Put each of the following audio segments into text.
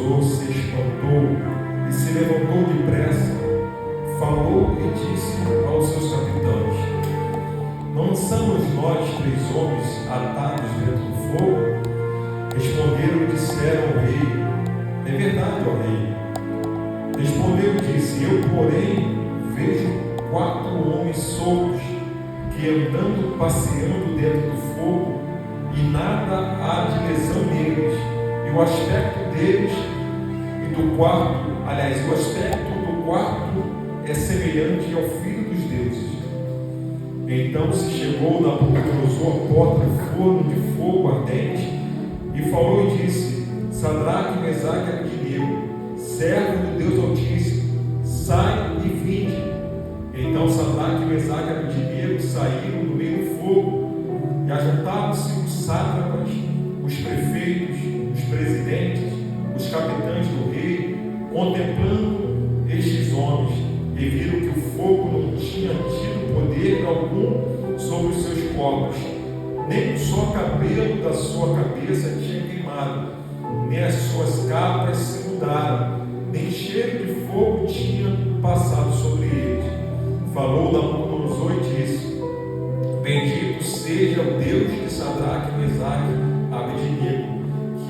Nabucodonosor se espantou e se levantou depressa, falou e disse aos seus capitães: não lançamos nós 3 homens atados dentro do fogo? Responderam e disseram ao rei: é verdade, ó rei. Respondeu e disse: eu, porém, vejo 4 homens soltos, que andando, passeando dentro do fogo, e nada há de lesão neles, e o aspecto deles e do quarto, o aspecto do quarto é semelhante ao filho dos deuses. Então se chegou Nabucodonosor à porta do forno de fogo ardente, e falou e disse: Sadraque, Mesaque e Abednego, servo do Deus Altíssimo, sai e vinde. Então Sadraque, Mesaque e Abednego saíram do meio do fogo, e ajuntaram-se os sátrapas, os prefeitos, os presidentes, os capitães do rei, contemplando estes homens, e viram que o fogo não tinha tido poder algum sobre os seus corpos, nem um só cabelo da sua cabeça tinha queimado, nem as suas capas se mudaram, nem cheiro de fogo tinha passado sobre eles. Falou Nabucodonosor e disse: bendito seja o Deus de Sadraque, Mesaque e Abednego,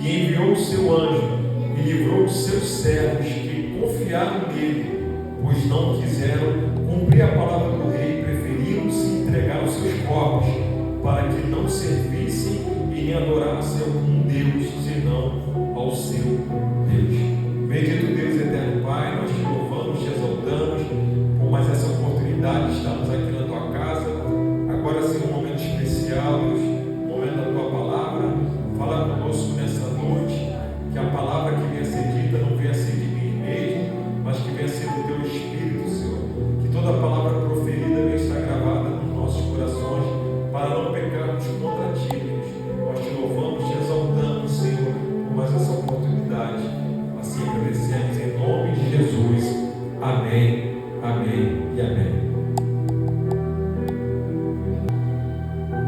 que enviou o seu anjo e livrou os seus servos que confiaram nele, pois não quiseram cumprir a palavra do rei, preferiram se entregar os seus corpos, para que não servissem e nem adorassem algum Deus, senão ao seu Deus. Bendito Deus eterno Pai, nós te louvamos, te exaltamos por mais essa oportunidade de estarmos aqui na tua casa. Agora sim, um momento especial, Deus, um momento da tua palavra. Fala conosco nessa noite, que a palavra que venha ser dita não venha ser de mim mesmo, mas que venha ser do teu Espírito, Senhor. Que toda a palavra proferida venha estar gravada nos nossos corações, para não pecarmos contra ti, Deus. Nós te louvamos, te exaltamos, Senhor, por mais essa oportunidade. Assim agradecemos em nome de Jesus. Amém, amém e amém.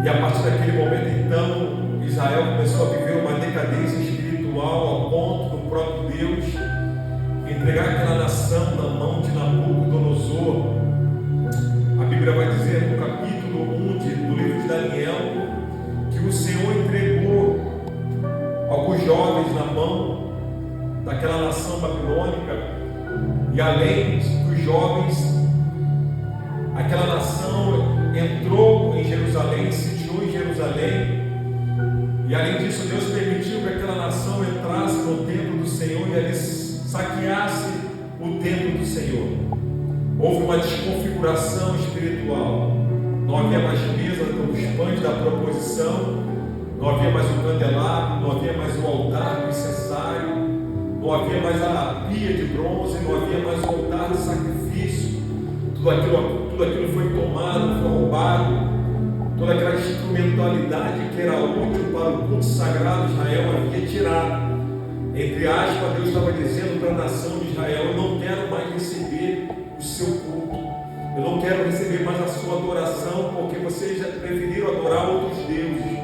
E a partir daquele momento, então, Israel começou a viver uma decadência espiritual ao ponto do próprio Deus entregar aquela nação na mão de Nabucodonosor. A Bíblia vai dizer no capítulo 1 do livro de Daniel que o Senhor entregou alguns jovens na mão daquela nação babilônica, e além dos jovens, aquela nação entrou em Jerusalém, sitiou em Jerusalém, e além disso Deus permitiu que aquela nação entrasse no templo do Senhor e ali saqueasse o templo do Senhor. Houve uma desconfiguração espiritual, não havia mais mesa com os pães da proposição, não havia mais o candelabro, não havia mais o altar do incensário, não havia mais a pia de bronze, não havia mais o altar de sacrifício. Tudo aquilo foi tomado, foi roubado. Toda aquela instrumentalidade que era útil para o culto sagrado de Israel havia tirado. Entre aspas, Deus estava dizendo para a nação de Israel: eu não quero mais receber o seu culto, eu não quero receber mais a sua adoração, porque vocês já preferiram adorar outros deuses,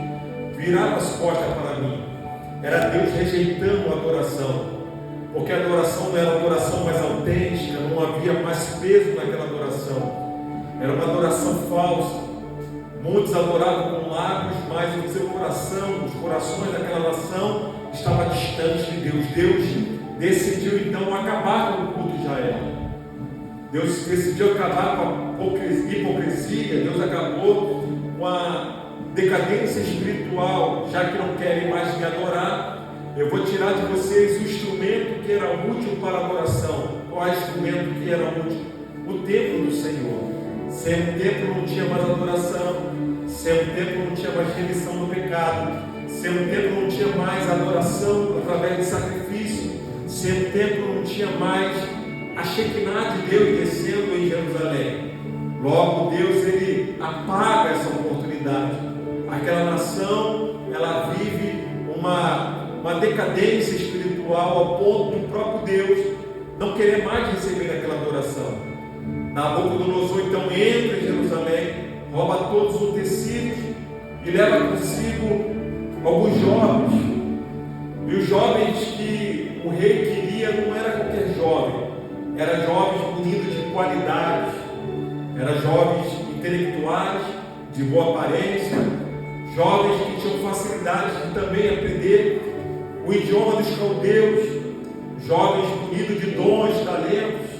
viraram as costas para mim. Era Deus rejeitando a adoração, porque a adoração não era uma adoração mais autêntica, não havia mais peso naquela adoração, era uma adoração falsa. Muitos adoravam com lábios, mas o seu coração, os corações daquela nação estavam distantes de Deus. Deus decidiu então acabar com o culto de Israel. Deus decidiu acabar com a hipocrisia. Deus acabou com a decadência espiritual. Já que não querem mais me adorar, eu vou tirar de vocês o instrumento que era útil para a adoração. Qual é o instrumento que era útil? O templo do Senhor. Sem o templo não tinha mais adoração, sem o templo não tinha mais remissão do pecado, sem o templo não tinha mais adoração através de sacrifício, sem o templo não tinha mais a Shekinah de Deus descendo em Jerusalém. Logo Deus, ele apaga essa oportunidade. Aquela nação, ela vive uma decadência espiritual ao ponto do próprio Deus não querer mais receber aquela adoração. Nabucodonosor então entra em Jerusalém, rouba todos os utensílios e leva consigo alguns jovens. E os jovens que o rei queria qualidades. Eram jovens intelectuais, de boa aparência, jovens que tinham facilidade de também aprender o idioma dos caldeus, jovens munidos de dons, talentos,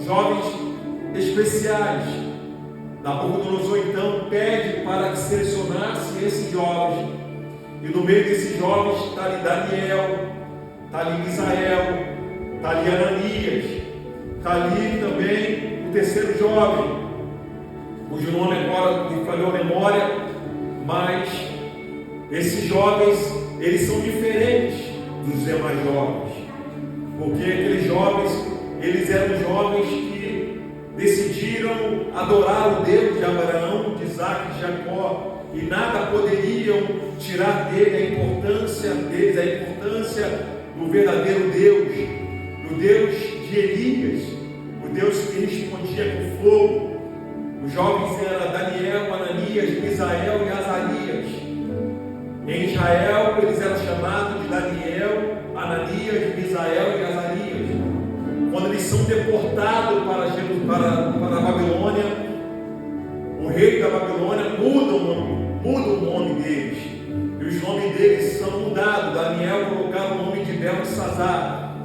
jovens especiais. Nabucodonosor então pede para que selecionasse esses jovens, e no meio desses jovens está ali Daniel, está ali Misael, está ali Ananias, está ali também o terceiro jovem, cujo nome agora me falhou a memória, mas esses jovens, eles são diferentes dos demais jovens, porque aqueles jovens, eles eram jovens que decidiram adorar o Deus de Abraão, de Isaac e de Jacó, e nada poderiam tirar dele a importância deles, a importância do verdadeiro Deus, do Deus de Elias, o Deus que respondia com fogo. Os jovens eram Daniel, Ananias, Misael e Azarias. Em Israel eles eram chamados de Daniel, Ananias, Misael e Azarias. Quando eles são deportados para a Babilônia, o rei da Babilônia muda o nome deles. E os nomes deles são mudados. Daniel colocava o nome de Beltesazar.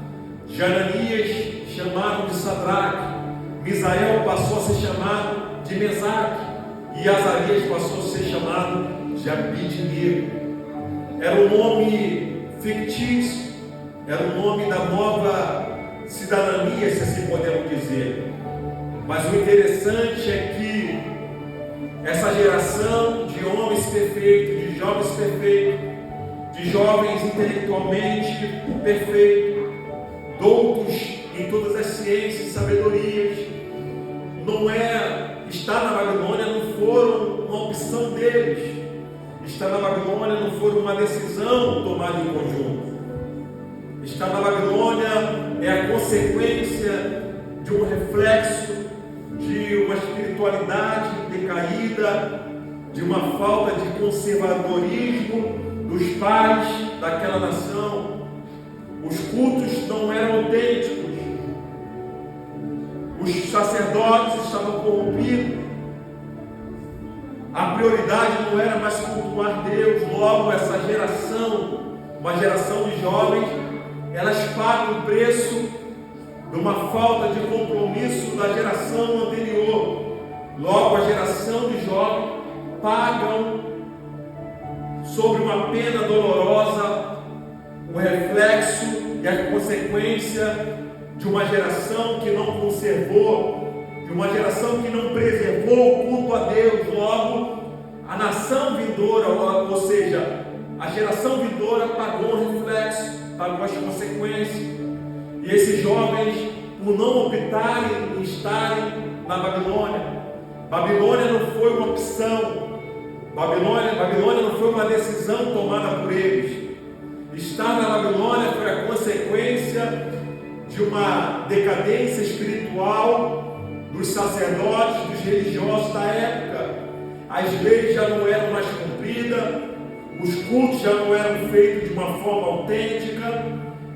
De Ananias chamaram de Sadraque. Misael passou a ser chamado de Mesaque. E Azarias passou a ser chamado de Abidnego. Era um nome fictício, era o nome da nova cidadania, se assim podemos dizer. Mas o interessante é que essa geração de homens perfeitos, de jovens perfeitos, de jovens intelectualmente perfeitos, doutos em todas as ciências e sabedorias, estar na Babilônia não foram uma opção deles. Estar na Babilônia não foi uma decisão tomada em conjunto. Estar na Babilônia é a consequência de um reflexo de uma espiritualidade decaída, de uma falta de conservadorismo dos pais daquela nação. Os cultos não eram autênticos, os sacerdotes estavam corrompidos. A prioridade não era mais cultuar Deus. Logo, essa geração, uma geração de jovens, elas pagam o preço de uma falta de compromisso da geração anterior. Logo, a geração de jovens pagam sobre uma pena dolorosa o reflexo e a consequência de uma geração que não conservou, de uma geração que não preservou o culto a Deus. Logo, a nação vindoura, ou seja, a geração vindoura pagou o reflexo, pagou as consequências. E esses jovens, por não optarem em estarem na Babilônia, Babilônia não foi uma opção, Babilônia não foi uma decisão tomada por eles. Estar na Babilônia foi a consequência de uma decadência espiritual dos sacerdotes, dos religiosos da época. As leis já não eram mais cumpridas, os cultos já não eram feitos de uma forma autêntica,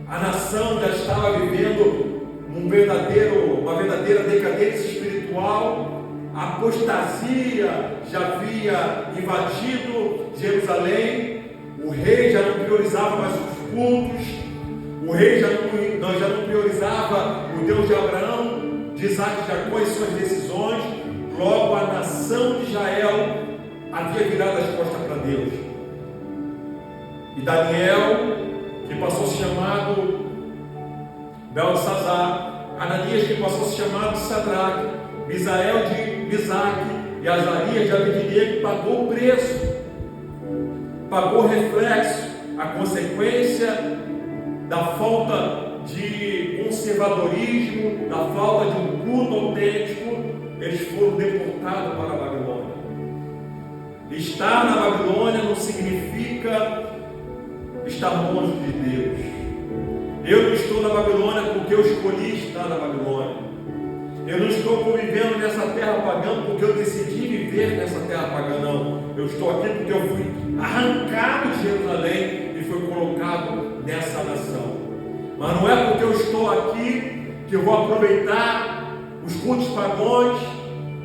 a nação já estava vivendo uma verdadeira decadência espiritual, a apostasia já havia invadido Jerusalém, o rei já não priorizava mais os cultos, o rei já não priorizava o Deus de Abraão, de Isaac e Jacó e suas decisões. Logo, a nação de Israel havia virado as costas para Deus. E Daniel, que passou a ser chamado Beltesazar, Ananias, que passou a ser chamado Sadraque, Misael de Mesaque e Azarias de Abidnego, pagou o preço, pagou o reflexo, a consequência da falta de conservadorismo, da falta de um culto autêntico. Eles foram deportados para a Babilônia. Estar na Babilônia não significa estar longe de Deus. Eu não estou na Babilônia porque eu escolhi estar na Babilônia. Eu não estou convivendo nessa terra pagã porque eu decidi viver nessa terra pagã, não. Eu estou aqui porque eu fui arrancado de Jerusalém e fui colocado nessa nação. Mas não é porque eu estou aqui que eu vou aproveitar os cultos pagãos,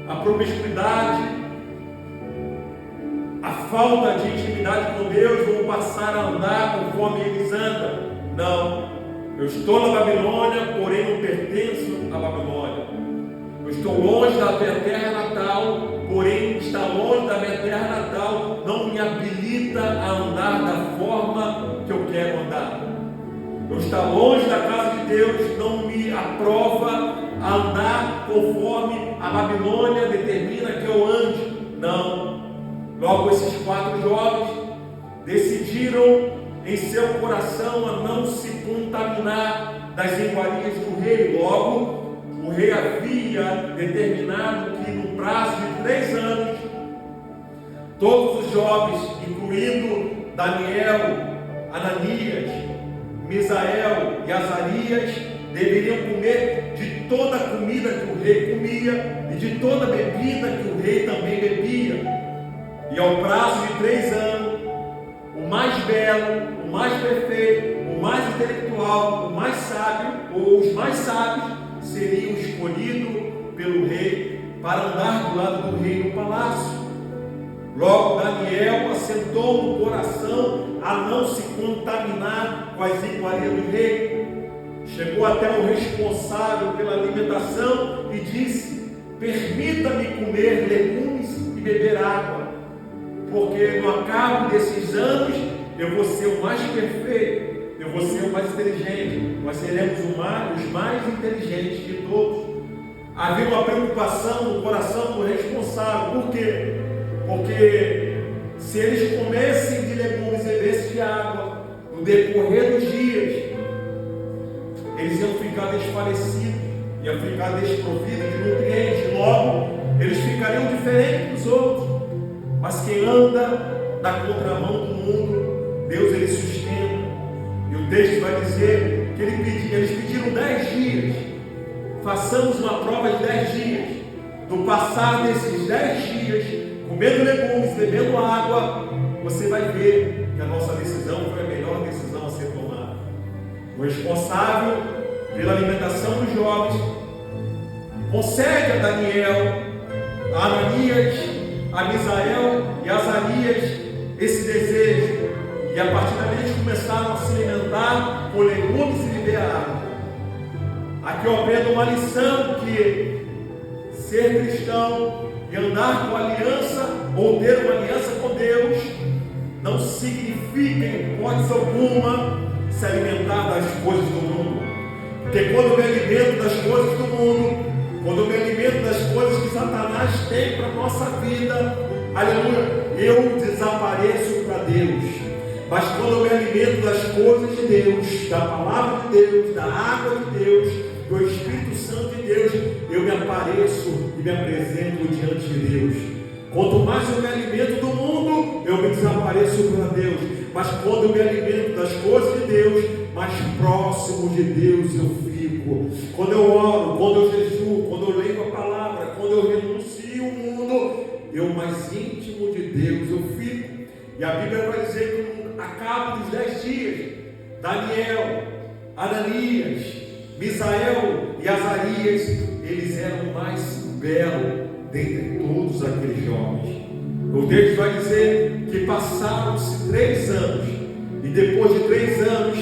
a promiscuidade, a falta de intimidade com Deus vão passar a andar conforme eles andam. Não, eu estou na Babilônia, porém não pertenço à Babilônia. Eu estou longe da minha terra natal, porém estar longe da minha terra natal não me habilita a andar da forma que eu quero andar. Eu estar longe da casa de Deus não me aprova a andar conforme a Babilônia determina que eu ande. Não. Logo esses 4 jovens decidiram em seu coração a não se contaminar das iguarias do rei. Logo, o rei havia determinado que no prazo de 3 anos, todos os jovens, incluindo Daniel, Ananias, Misael e Azarias, deveriam comer de toda a comida que o rei comia e de toda a bebida que o rei também bebia. E ao prazo de 3 anos, o mais belo, o mais perfeito, o mais intelectual, o mais sábio, ou os mais sábios, seriam escolhidos pelo rei para andar do lado do rei no palácio. Logo, Daniel assentou no coração a não se contaminar com as iguarias do rei. Chegou até o responsável pela alimentação e disse: permita-me comer legumes e beber água, porque no acabo desses anos eu vou ser o mais perfeito, eu vou ser o mais inteligente, nós seremos os mais inteligentes de todos. Havia uma preocupação no coração do responsável. Por quê? Porque se eles comessem de legumes e bebessem de água, no decorrer dos dias, eles iam ficar desfalecidos, iam ficar desprovidos de nutrientes. Logo, eles ficariam diferentes dos outros. Mas quem anda na contramão do mundo, Deus ele sustenta. E o texto vai dizer que eles pediram 10 dias. Façamos uma prova de 10 dias. No passar desses 10 dias, comendo legumes, bebendo água, você vai ver que a nossa decisão foi a melhor decisão a ser tomada. O responsável pela alimentação dos jovens concede a Daniel, a Ananias, a Misael e a Azarias esse desejo, e a partir daí eles começaram a se alimentar com legumes e beber água. Aqui eu aprendo uma lição, que ser cristão e andar com aliança ou ter uma aliança com Deus não significa em hipótese alguma se alimentar das coisas do mundo. Porque quando eu me alimento das coisas do mundo, quando eu me alimento das coisas que Satanás tem para a nossa vida, aleluia, eu desapareço para Deus. Mas quando eu me alimento das coisas de Deus, da palavra de Deus, da água de Deus, do Espírito Santo de Deus, eu me apareço e me apresento diante de Deus. Quanto mais eu me alimento do mundo, eu me desapareço para Deus. Mas quando eu me alimento das coisas de Deus, mais próximo de Deus eu fico. Quando eu oro, quando eu jejuo, quando eu leio a palavra, quando eu renuncio o mundo, eu mais íntimo de Deus eu fico. E a Bíblia vai dizer que no acabo dos 10 dias, Daniel, Ananias, Misael e Azarias, eles eram mais belos dentre todos aqueles jovens. O texto vai dizer que passaram-se 3 anos, e depois de 3 anos,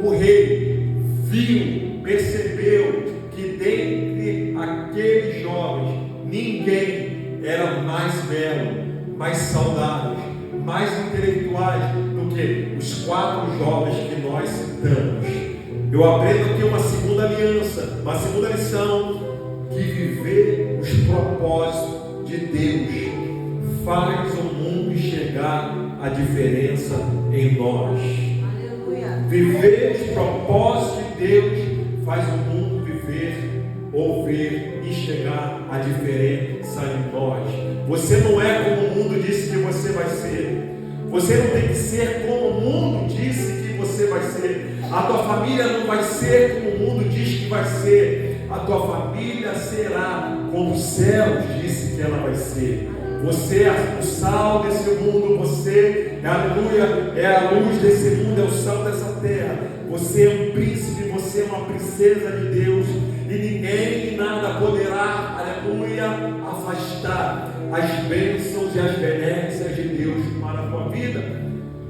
o rei viu, percebeu que dentre aqueles jovens, ninguém era mais belo, mais saudável, mais intelectuais do que os 4 jovens que nós citamos. Eu aprendo aqui uma segunda aliança, uma segunda lição, que viver os propósitos de Deus faz o mundo enxergar a diferença em nós. Aleluia. Viver os propósitos de Deus faz o mundo viver, ouvir, enxergar a diferença em nós. Você não é como o mundo disse que você vai ser. Você não tem que ser como o mundo disse que você vai ser. A tua família não vai ser como o mundo diz que vai ser. A tua família será como os céus disse que ela vai ser. Você é o sal desse mundo, você, aleluia, é a luz desse mundo, é o sal dessa terra. Você é um príncipe, você é uma princesa de Deus, e ninguém e nada poderá, aleluia, afastar as bênçãos e as benéficas de Deus para a tua vida.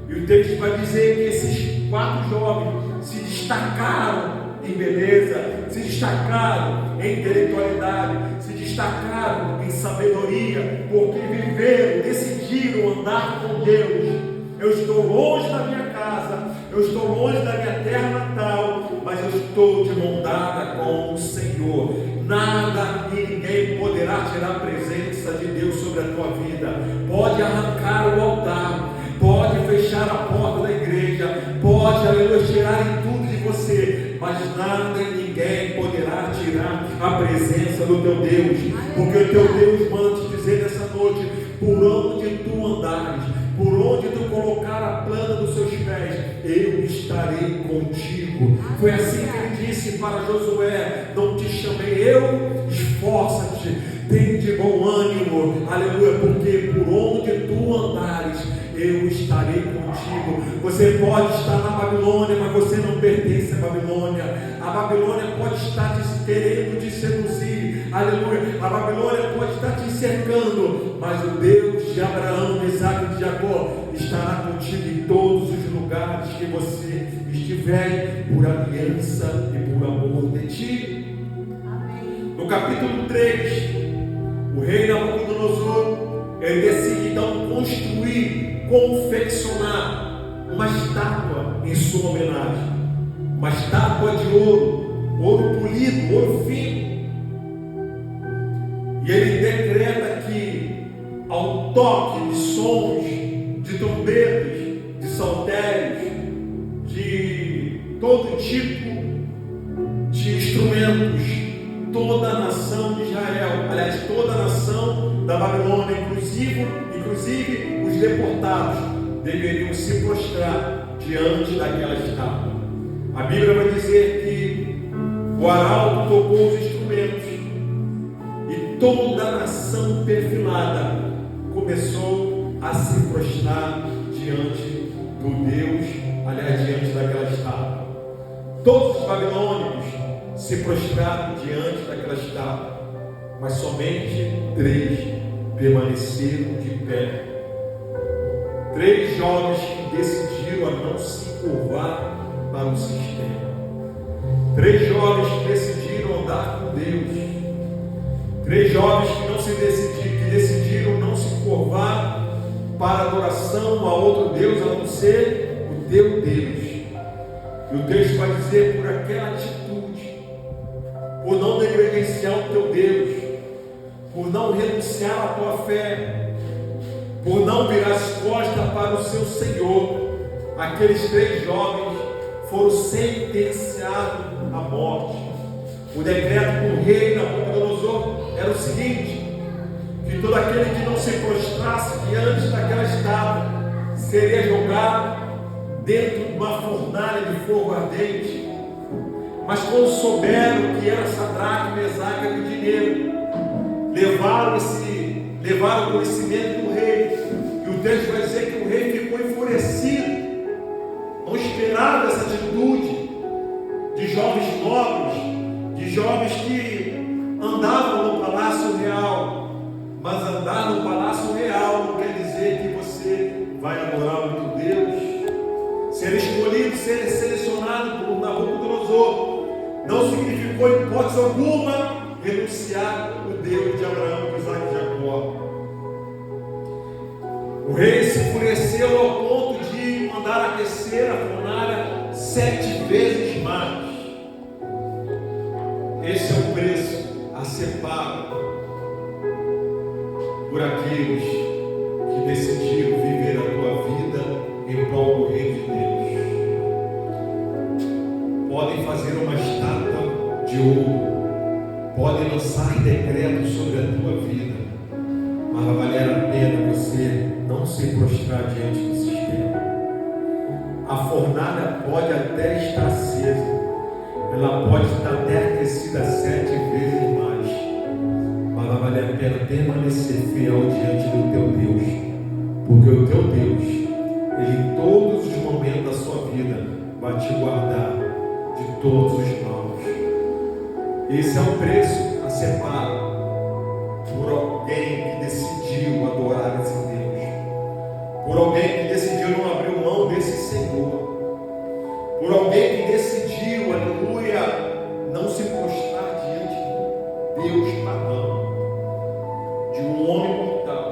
E o texto vai dizer que esses 4 jovens se destacaram em beleza, se destacaram em intelectualidade, se destacaram em sabedoria, porque viveram, decidiram andar com Deus. Eu estou longe da minha casa, eu estou longe da minha terra natal, mas eu estou de mão dada com o Senhor. Nada e ninguém poderá tirar a presença de Deus sobre a tua vida. Pode arrancar o altar, pode fechar a porta da igreja, pode, aleluia, tirar em tudo de você, mas nada e ninguém poderá tirar a presença do teu Deus, porque o teu Deus manda te dizer nessa noite: por onde tu andares, por onde tu colocar a planta dos seus pés, eu estarei contigo. Foi assim que ele disse para Josué: não te chamei eu, esforça-te, tem de bom ânimo, aleluia, porque por onde tu andares, eu estarei contigo. Você pode estar na Babilônia, mas você não pertence à Babilônia. A Babilônia pode estar querendo te seduzir, aleluia. A Babilônia pode estar te cercando, mas o Deus de Abraão, de Isaac e de Jacó estará contigo em todos os lugares que você estiver, por aliança e por amor de ti. Amém. No capítulo 3, o rei Nabucodonosor, ele decide então confeccionar uma estátua em sua homenagem, uma estátua de ouro polido, ouro fino. E ele decreta que, ao toque de sons, de trombetas, de saltérios, de todo tipo de instrumentos, toda a nação de Israel, aliás, toda a nação da Babilônia, inclusive os deportados, deveriam se prostrar diante daquela estátua. A Bíblia vai dizer que o arauto tocou os instrumentos e toda a nação perfilada começou a se prostrar diante do Deus, aliás, diante daquela estátua. Todos os babilônicos se prostraram diante daquela estátua, mas somente 3 permaneceram de pé. 3 jovens que decidiram a não se curvar para o sistema. 3 jovens que decidiram andar com Deus. 3 jovens que decidiram não se curvar para adoração a outro Deus, a não ser o teu Deus. E o texto vai dizer: por aquela atitude, por não negligenciar o teu Deus, por não renunciar à tua fé, por não virar as costas para o seu Senhor, aqueles 3 jovens foram sentenciados à morte. O decreto do rei Nabucodonosor era o seguinte: que todo aquele que não se prostrasse diante daquela estátua seria jogado dentro de uma fornalha de fogo ardente. Mas quando souberam que era Sadraque, Mesaque e Abednego, levaram o conhecimento do rei, e o texto vai dizer que o rei ficou enfurecido, não esperava essa atitude de jovens nobres, de jovens que andavam no palácio real. Mas andar no palácio real não quer dizer que você vai adorar o teu Deus. Ser escolhido, ser selecionado por Nabucodonosor não significou em hipótese alguma renunciar o Deus de Abraão, Isaac e Jacó. O rei se enfureceu ao ponto de mandar aquecer a fornalha 7 vezes mais. Esse é o preço a ser pago por aqueles que decidiram viver a tua vida em prol do reino de Deus. Podem fazer uma estátua de ouro, podem lançar decretos sobre a tua vida, mas vai valer a pena você não se prostrar diante do sistema. A fornalha pode até estar acesa, ela pode estar até aquecida 7 vezes mais, mas vai valer a pena permanecer fiel diante do teu Deus, porque o teu Deus, Ele em todos os momentos da sua vida vai te guardar de todos os maus. Esse é o preço a ser pago por alguém que decidiu adorar esse Deus, por alguém que decidiu não abrir mão desse Senhor, por alguém que decidiu, aleluia, não se prostrar diante de Deus pagão, de um homem mortal.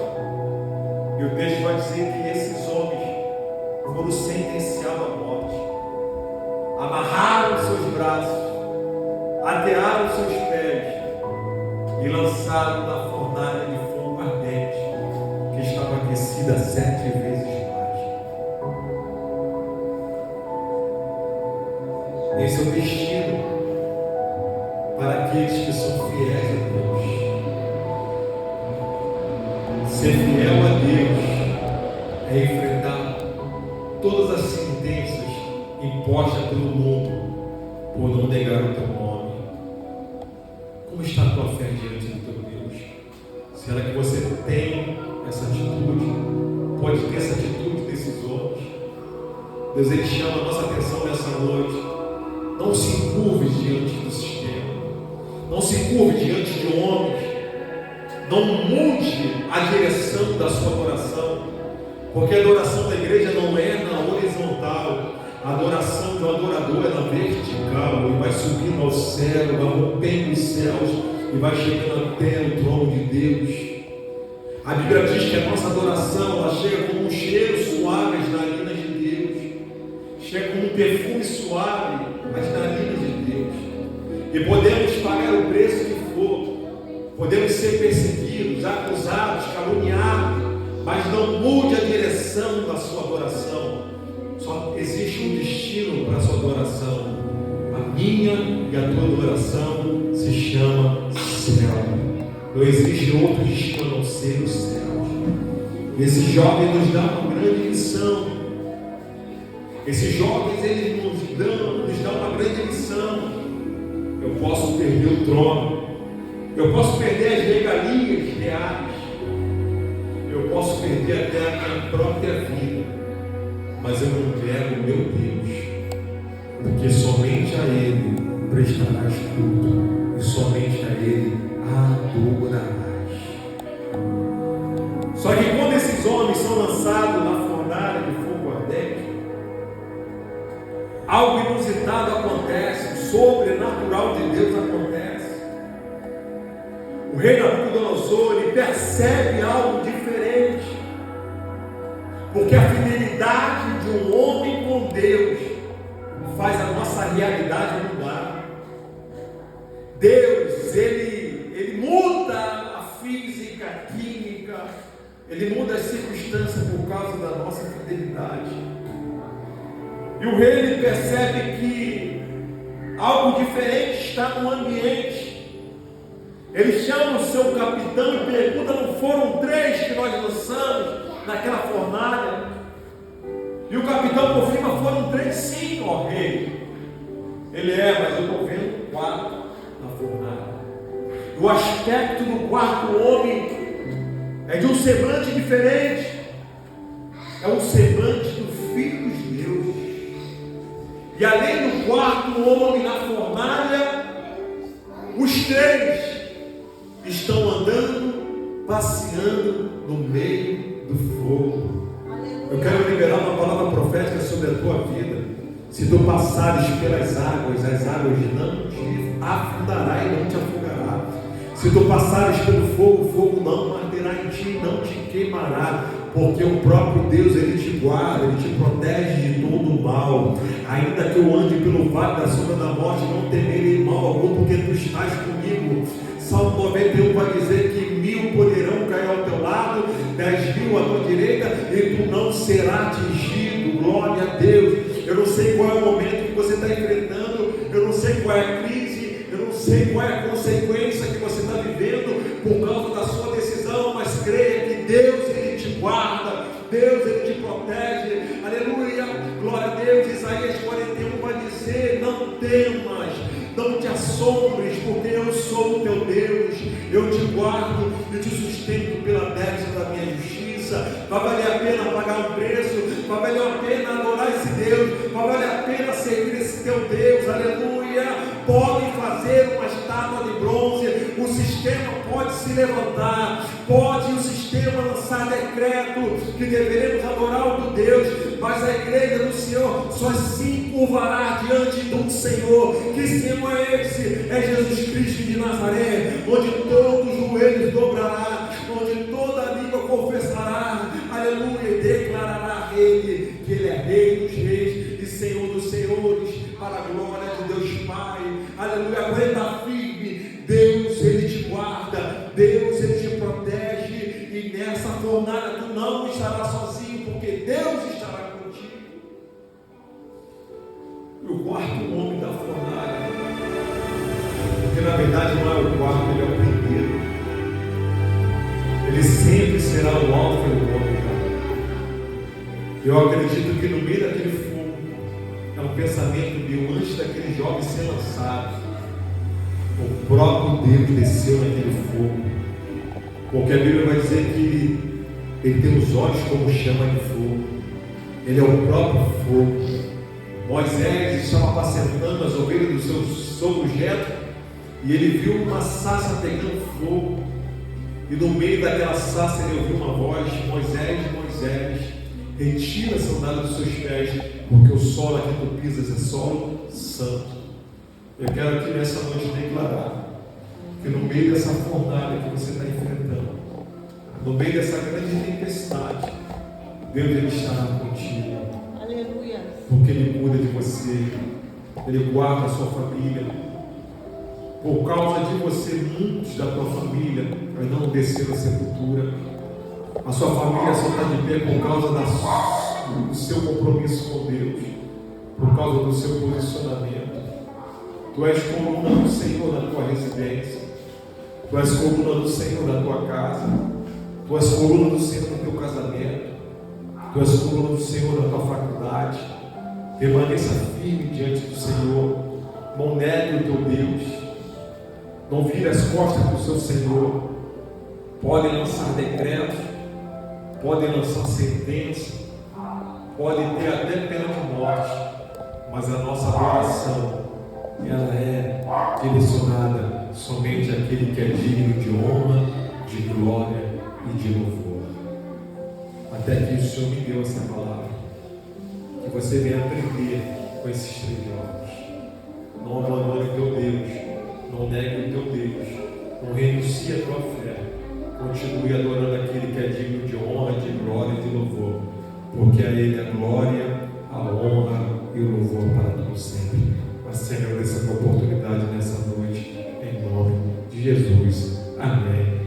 E o texto vai dizer que esses homens foram sentenciados à morte, amarraram seus braços, atearam seus pés e lançaram na fornalha de fogo ardente, que estava aquecida 7 vezes mais. Esse é o destino para aqueles que são fiéis a Deus. Ser fiel a Deus é enfrentar todas as sentenças impostas pelo mundo por não negar o teu nome. Como está a tua fé diante do teu Deus? Será que você tem essa atitude? Pode ter essa atitude desses homens? Deus, Ele chama a nossa atenção nessa noite. Não se curve diante do sistema, não se curve diante de homens, não mude a direção da sua adoração, porque a adoração da igreja não é na horizontal, a adoração do adorador é na vertical. Ele vai subindo ao céu, vai rompendo os céus e vai chegando até o trono de Deus. A Bíblia diz que a nossa adoração ela chega como um cheiro suave às narinas de Deus, chega como um perfume suave às narinas de Deus, e podemos pagar o preço que for, podemos ser perseguidos, acusados, caluniados, mas não mude a direção da sua adoração. Só existe um destino para a sua adoração. A minha e a tua adoração se chama céu. Não existe outro destino a não ser o céu. Esse jovem nos dá uma grande lição. Esses jovens eles nos dão uma grande lição. Eu posso perder o trono, eu posso perder as regalias reais, eu posso perder até a minha própria vida, mas eu não quero o meu Deus, porque somente a Ele prestarás culto e somente a Ele adorarás. Só que quando esses homens são lançados na fornalha de fogo ardente, algo inusitado acontece, o sobrenatural de Deus acontece. O rei Nabucodonosor ele percebe algo diferente, porque a fidelidade de um homem com Deus faz a nossa realidade mudar. Deus, ele muda a física, a química, ele muda as circunstâncias por causa da nossa fidelidade. E o rei ele percebe que algo diferente está no ambiente. Ele chama o seu capitão e pergunta: não foram 3 que nós lançamos naquela fornalha? E o capitão confirma: foram 3 sim, ó rei. Ele mas eu estou vendo 4 na fornalha. O aspecto do quarto homem é de um semblante diferente. É um semblante do Filho de Deus. E além do quarto homem na fornalha, os 3 estão andando, passeando no meio do fogo. Eu quero liberar uma palavra profética sobre a tua vida. Se tu passares pelas águas, as águas não te afundará e não te afogará. Se tu passares pelo fogo, o fogo não arderá em ti, não te queimará, porque o próprio Deus, Ele te guarda, Ele te protege de todo o mal. Ainda que eu ande pelo vale da sombra da morte, não temerei mal algum, porque tu estás comigo. Salmo 91 vai dizer que 1000 poderão cair ao teu lado, 10.000 à tua direita, e tu não serás atingido. Glória a Deus. Eu não sei qual é o momento que você está enfrentando, eu não sei qual é a crise, eu não sei qual é a consequência que você está vivendo por causa da sua decisão, mas creia que Deus, Ele te guarda, Deus, Ele te protege. Aleluia, glória a Deus. Isaías 41 vai dizer: não temas, não te assombres, porque eu sou o teu Deus, eu te guardo e te sustento pela destra da minha justiça. presença, vai valer a pena pagar um preço, vai valer a pena adorar esse Deus, vai valer a pena servir esse teu Deus, aleluia. Podem fazer uma estátua de bronze, o sistema pode se levantar, pode o sistema lançar decreto que deveremos adorar o teu Deus, mas a igreja do Senhor só se curvará diante do Senhor. Que Senhor é esse? É Jesus Cristo de Nazaré, onde todo joelho dobrará, onde toda língua confessará, aleluia, e declarará a Ele, que Ele é Rei dos Reis e Senhor dos Senhores, para a glória de Deus Pai, aleluia. Aguenta firme, Deus Ele te guarda, Deus Ele te protege, e nessa jornada tu não estarás sozinho, porque Deus estará contigo. E o quarto nome da fornalha, porque na verdade não é o quarto, ele é o primeiro. Ele sempre será o alfa e o ômega. Eu acredito que no meio daquele fogo é um pensamento meu, antes daquele jovem ser lançado, o próprio Deus desceu naquele fogo. Porque a Bíblia vai dizer que ele tem os olhos como chama de fogo. Ele é o próprio fogo. Moisés estava apacentando as ovelhas do seu sogro Jetro, e ele viu uma sarça pegando fogo, e no meio daquela sarça ele ouviu uma voz: Moisés, Moisés, retira a sandália dos seus pés, porque o solo aqui tu pisas é solo santo. Eu quero aqui nessa noite declarar que no meio dessa fornalha que você está enfrentando, no meio dessa grande tempestade, Deus Ele estará contigo. Aleluia. Porque Ele cuida de você, Ele guarda a sua família. Por causa de você, muitos da tua família não desceram a sepultura. A sua família só está de pé por causa do seu compromisso com Deus, por causa do seu posicionamento. Tu és coluna do Senhor na tua residência, tu és coluna do Senhor na tua casa, tu és coluna do Senhor no teu casamento, tu és coluna do Senhor na tua faculdade. Permaneça firme diante do Senhor, não negue o teu Deus, não vire as costas para o seu Senhor. Podem lançar decretos, podem lançar sentença, podem ter até pena de morte, mas a nossa adoração, ela é direcionada somente àquele que é digno de honra, de glória e de louvor. Até que o Senhor me deu essa palavra, que você venha aprender com esses 3 jovens. Não abandone o teu Deus, não negue o teu Deus, não renuncie a tua fé, continue adorando aquele que é